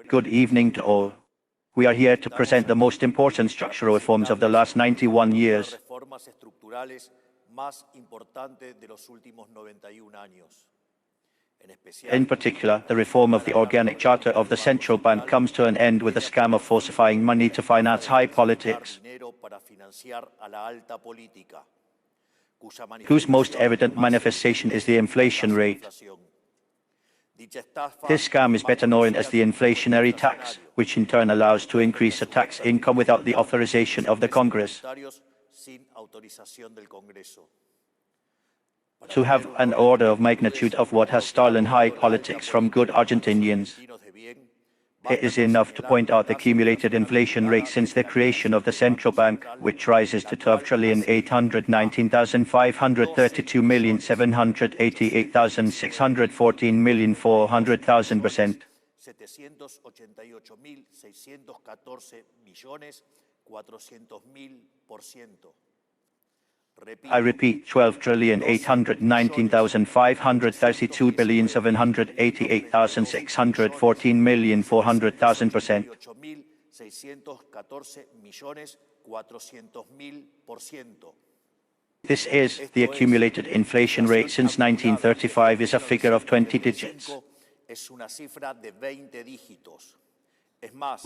Good evening to all. We are here to present the most important structural reforms of the last 91 years. In particular, the reform of the organic charter of the central bank comes to an end with the scam of falsifying money to finance high politics, whose most evident manifestation is the inflation rate. This scam is better known as the inflationary tax, which in turn allows to increase a tax income without the authorization of the Congress. To have an order of magnitude of what has stolen high politics from good Argentinians, it is enough to point out the accumulated inflation rate since the creation of the central bank, which rises to 12,819,532,788,614,400,000%. I repeat, 12,819,532,788,614,400,000%. This is the accumulated inflation rate since 1935 is a figure of 20 digits.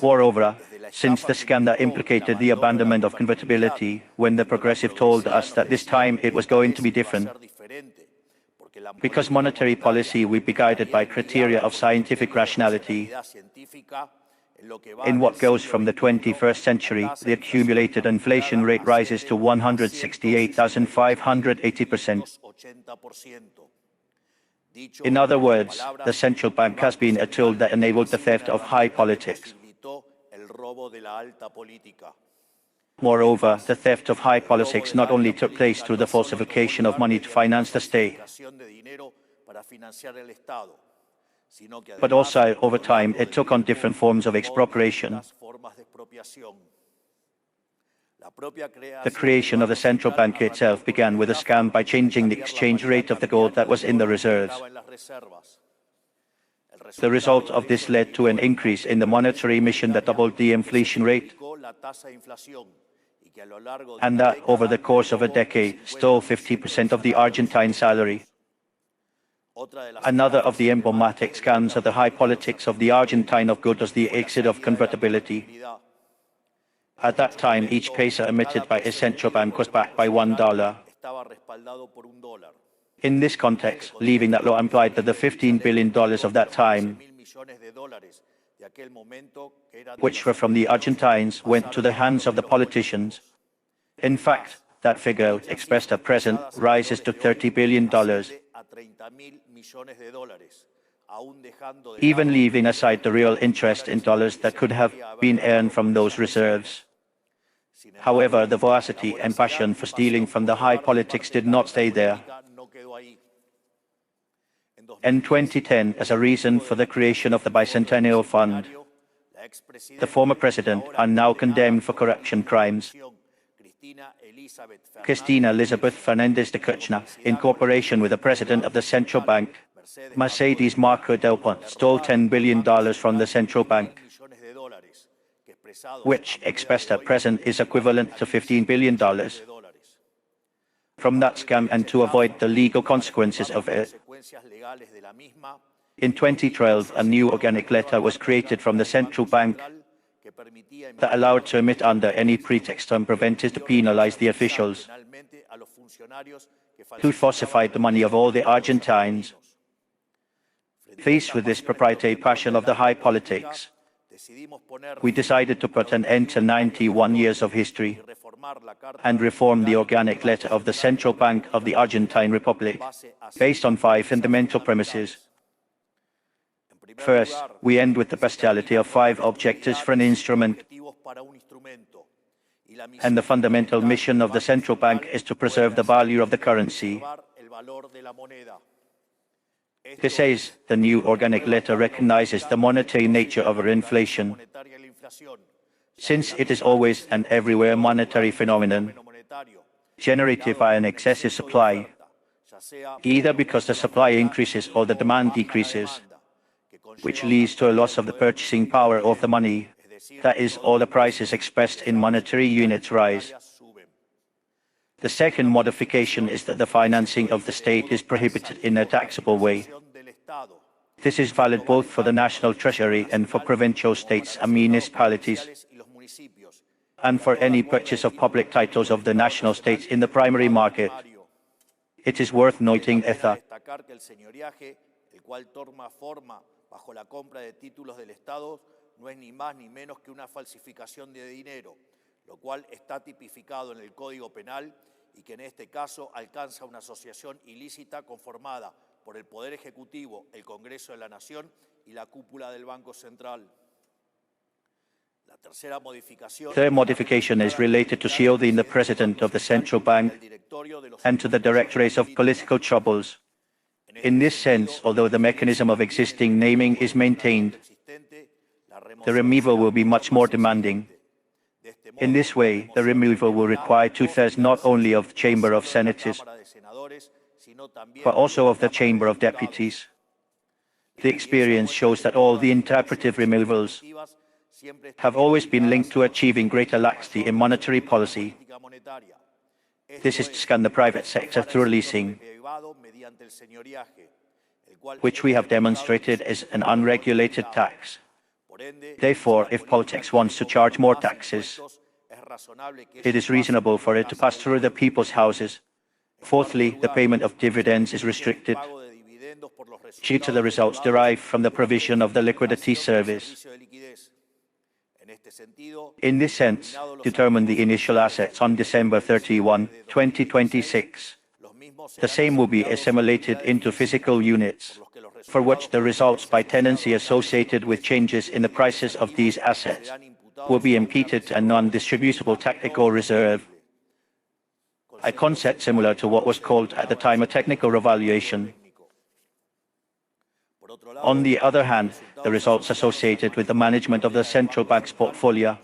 Moreover, since the scam that implicated the abandonment of convertibility, when the progressive told us that this time it was going to be different, because monetary policy will be guided by criteria of scientific rationality, in what goes from the 21st century, the accumulated inflation rate rises to 168,580%. In other words, the central bank has been a tool that enabled the theft of high politics. Moreover, the theft of high politics not only took place through the falsification of money to finance the state, but also, over time, it took on different forms of expropriation. The creation of the central bank itself began with a scam by changing the exchange rate of the gold that was in the reserves. The result of this led to an increase in the monetary emission that doubled the inflation rate, and that, over the course of a decade, stole 50% of the Argentine salary. Another of the emblematic scams of the high politics of the Argentine of good was the exit of convertibility. At that time, each peso emitted by a central bank was backed by $1. In this context, leaving that law implied that the $15 billion of that time, which were from the Argentines, went to the hands of the politicians. In fact, that figure, expressed at present, rises to $30 billion. Even leaving aside the real interest in dollars that could have been earned from those reserves. However, the voracity and passion for stealing from the high politics did not stay there. In 2010, as a reason for the creation of the Bicentennial Fund, the former president and now condemned for corruption crimes, Cristina Elizabeth Fernández de Kirchner, in cooperation with the president of the central bank, Mercedes Marco Del Ponte, stole $10 billion from the central bank, which, expressed at present, is equivalent to $15 billion. From that scam, and to avoid the legal consequences of it, in 2012, a new organic letter was created from the central bank that allowed to emit under any pretext and prevented to penalize the officials who falsified the money of all the Argentines. Faced with this proprietary passion of the high politics, we decided to put an end to 91 years of history and reform the organic letter of the Central Bank of the Argentine Republic, based on 5 fundamental premises. First, we end with the bestiality of 5 objectives for an instrument, and the fundamental mission of the central bank is to preserve the value of the currency. This says the new organic letter recognizes the monetary nature of our inflation, since it is always and everywhere monetary phenomenon, generated by an excessive supply, either because the supply increases or the demand decreases, which leads to a loss of the purchasing power of the money. That is, all the prices expressed in monetary units rise. The second modification is that the financing of the state is prohibited in a taxable way. This is valid both for the national treasury and for provincial states and municipalities, and for any purchase of public titles of the national states in the primary market. It is worth noting that bajo la compra de títulos del Estado no es ni más ni menos que una falsificación de dinero, lo cual está tipificado en el Código Penal y que en este caso alcanza una asociación ilícita conformada por el Poder Ejecutivo, el Congreso de la Nación y la cúpula del Banco Central. The third modification is related to shielding the President of the Central Bank and to the Directorates of Political Troubles. In this sense, although the mechanism of existing naming is maintained, the removal will be much more demanding. In this way, the removal will require two-thirds not only of the Chamber of Senators, but also of the Chamber of Deputies. The experience shows that all the interpretive removals have always been linked to achieving greater laxity in monetary policy. This is to scan the private sector through leasing, which we have demonstrated is an unregulated tax. Therefore, if politics wants to charge more taxes, it is reasonable for it to pass through the people's houses. Fourthly, the payment of dividends is restricted due to the results derived from the provision of the liquidity service. In this sense, determine the initial assets on December 31, 2026. The same will be assimilated into physical units, for which the results by tenancy associated with changes in the prices of these assets will be imputed to a non-distributable technical reserve, a concept similar to what was called at the time a technical revaluation. On the other hand, the results associated with the management of the central bank's portfolio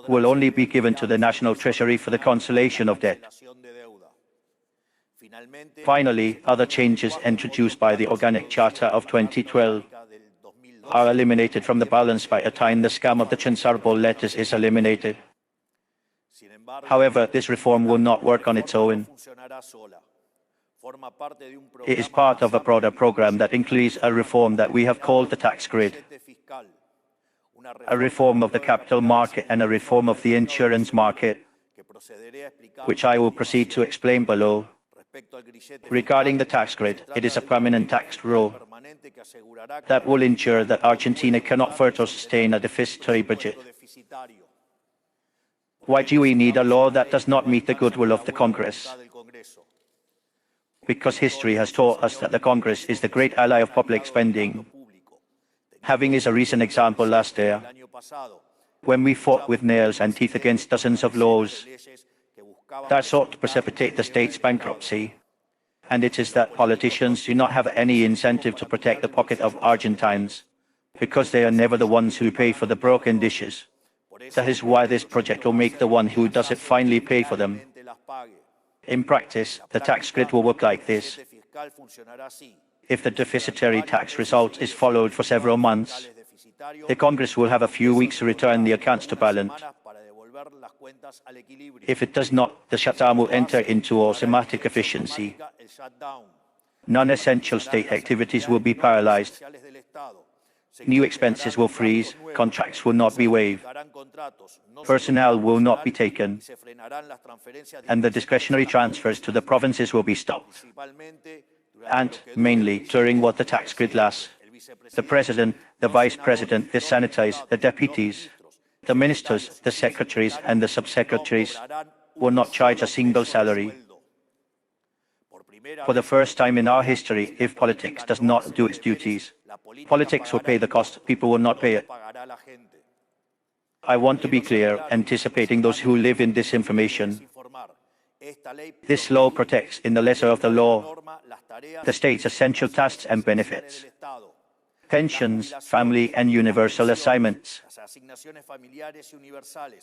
will only be given to the National Treasury for the cancellation of debt. Finally, other changes introduced by the Organic Charter of 2012 are eliminated from the balance by the time the scam of the transferable letters is eliminated. However, this reform will not work on its own. It is part of a broader program that includes a reform that we have called the tax grid, a reform of the capital market and a reform of the insurance market, which I will proceed to explain below. Regarding the tax grid, it is a permanent tax rule that will ensure that Argentina cannot further sustain a deficitary budget. Why do we need a law that does not meet the goodwill of the Congress? Because history has taught us that the Congress is the great ally of public spending. Having is a recent example last year, when we fought with nails and teeth against dozens of laws that sought to precipitate the state's bankruptcy. And it is that politicians do not have any incentive to protect the pocket of Argentines, because they are never the ones who pay for the broken dishes. That is why this project will make the one who does it finally pay for them. In practice, the tax grid will work like this. If the deficitary tax result is followed for several months, the Congress will have a few weeks to return the accounts to balance. If it does not, the shutdown will enter into automatic efficiency. Non-essential state activities will be paralyzed. New expenses will freeze, contracts will not be waived, personnel will not be taken, and the discretionary transfers to the provinces will be stopped. And, mainly, during what the tax grid lasts, the President, the Vice President, the Senators, the Deputies, the Ministers, the Secretaries, and the Subsecretaries will not charge a single salary. For the first time in our history, if politics does not do its duties, politics will pay the cost, people will not pay it. I want to be clear, anticipating those who live in disinformation. This law protects, in the letter of the law, the state's essential tasks and benefits, pensions, family and universal assignments,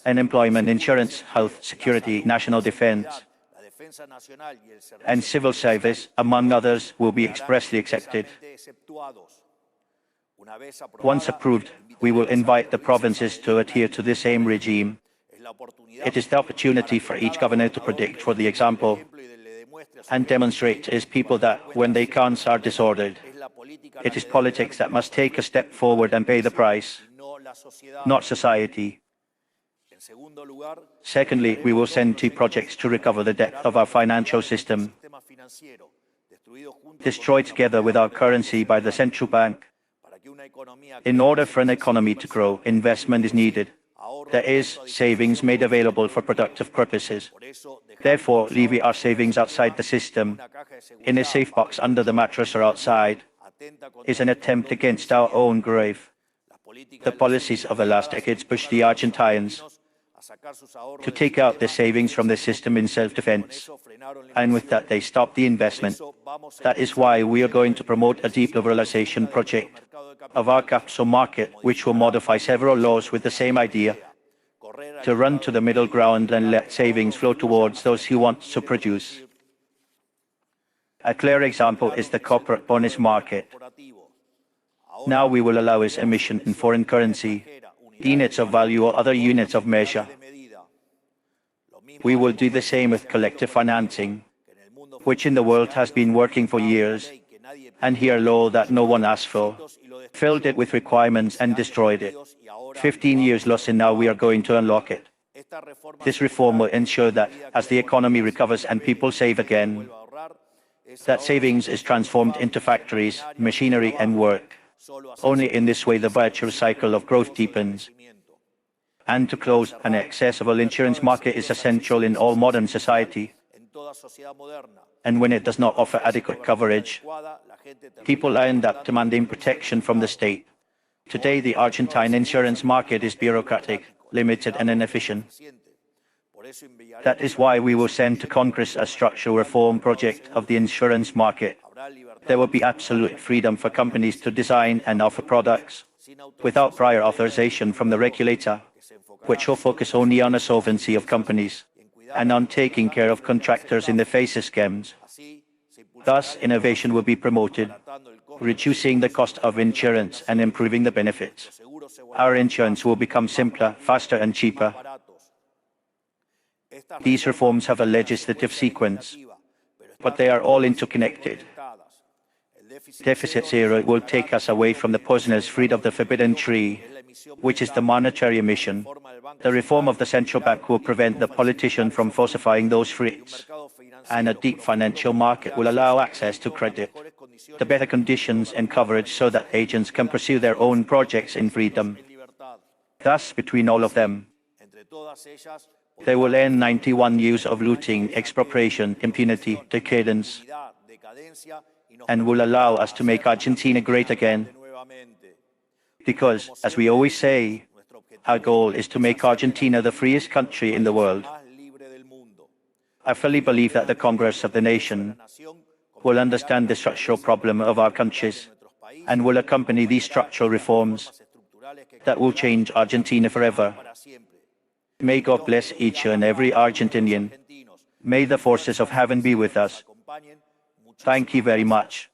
and employment insurance, health, security, national defense, and civil service, among others, will be expressly accepted. Once approved, we will invite the provinces to adhere to the same regime. It is the opportunity for each governor to predict for the example and demonstrate to his people that when their accounts are disordered, it is politics that must take a step forward and pay the price, not society. Secondly, we will send 2 projects to recover the debt of our financial system, destroyed together with our currency by the central bank. In order for an economy to grow, investment is needed. There is savings made available for productive purposes. Therefore, leaving our savings outside the system, in a safe box under the mattress or outside, is an attempt against our own grave. The policies of the last decades pushed the Argentines to take out their savings from the system in self-defense, and with that they stopped the investment. That is why we are going to promote a deep liberalization project of our capital market, which will modify several laws with the same idea, to run to the middle ground and let savings flow towards those who want to produce. A clear example is the corporate bonus market. Now we will allow its emission in foreign currency, units of value or other units of measure. We will do the same with collective financing, which in the world has been working for years, and here a law that no one asked for, filled it with requirements and destroyed it. 15 years lost, and now we are going to unlock it. This reform will ensure that as the economy recovers and people save again, that savings is transformed into factories, machinery and work. Only in this way the virtuous cycle of growth deepens. And to close, an accessible insurance market is essential in all modern society. And when it does not offer adequate coverage, people end up demanding protection from the state. Today, the Argentine insurance market is bureaucratic, limited and inefficient. That is why we will send to Congress a structural reform project of the insurance market. There will be absolute freedom for companies to design and offer products without prior authorization from the regulator, which will focus only on the solvency of companies and on taking care of contractors in the face of scams. Thus, innovation will be promoted, reducing the cost of insurance and improving the benefits. Our insurance will become simpler, faster and cheaper. These reforms have a legislative sequence, but they are all interconnected. Deficit zero will take us away from the poisonous fruit of the forbidden tree, which is the monetary emission. The reform of the central bank will prevent the politician from falsifying those fruits, and a deep financial market will allow access to credit, the better conditions and coverage so that agents can pursue their own projects in freedom. Thus, between all of them, they will end 91 years of looting, expropriation, impunity, decadence, and will allow us to make Argentina great again. Because, as we always say, our goal is to make Argentina the freest country in the world. I fully believe that the Congress of the nation will understand the structural problem of our countries and will accompany these structural reforms that will change Argentina forever. May God bless each and every Argentinian. May the forces of heaven be with us. Thank you very much.